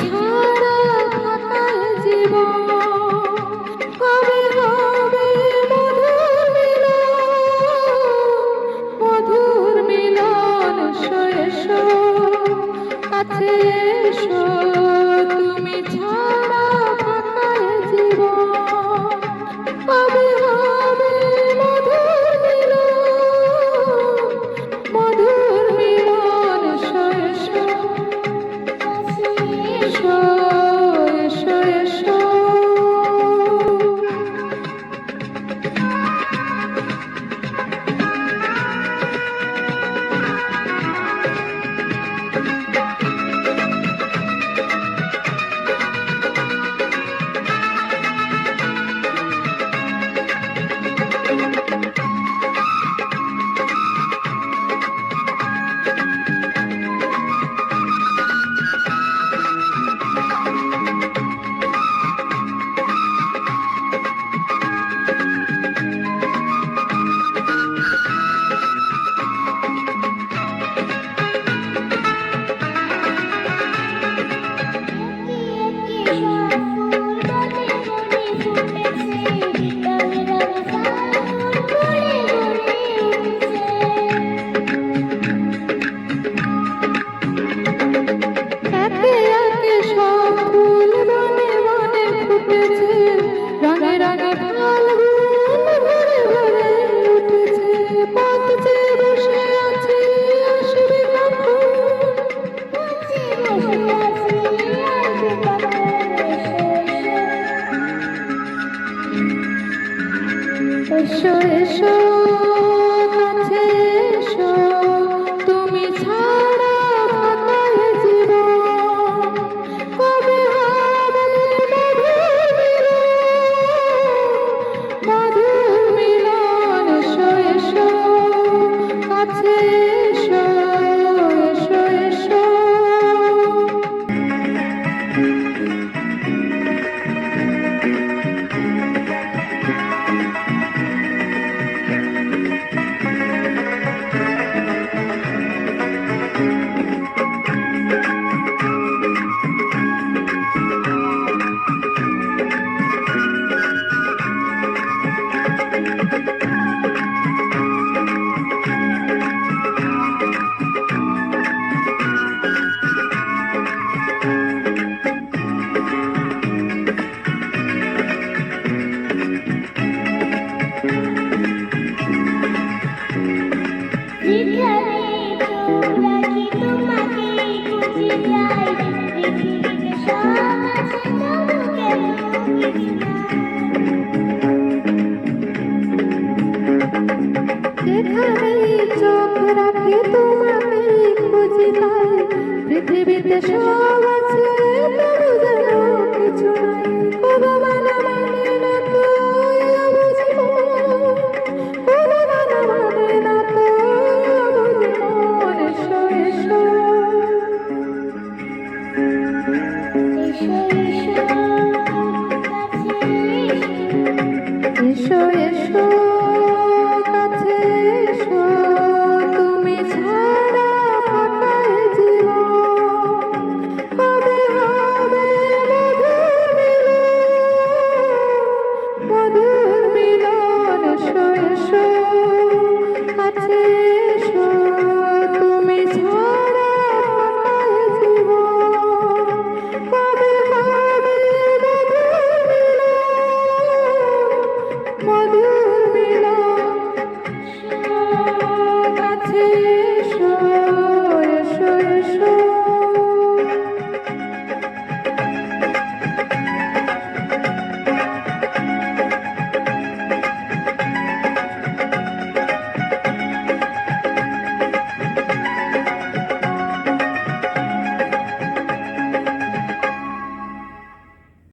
ছাড়া থাকার জীবন কবে হবে মধুর মিলন এসো এসো কাছে এসো তুমি ছাড়া থাকার জীবন কবে হবে মধুর মিলন এসো এসো এসো এসো এসো এসো এসো কাছে এসো তুমি ছাড়া থাকার জীবন কবে হবে মধুর মিলন এসো এসো কাছে এসো এসো এসো চোখ রাখে তোমাকে খুঁজি তাই পৃথিবীতে সব আছে তবু যেন কিছু নাই কোনো মানে না তো বুঝবো কোনো মানে না তো বুঝবো এসো এসো এসো এসো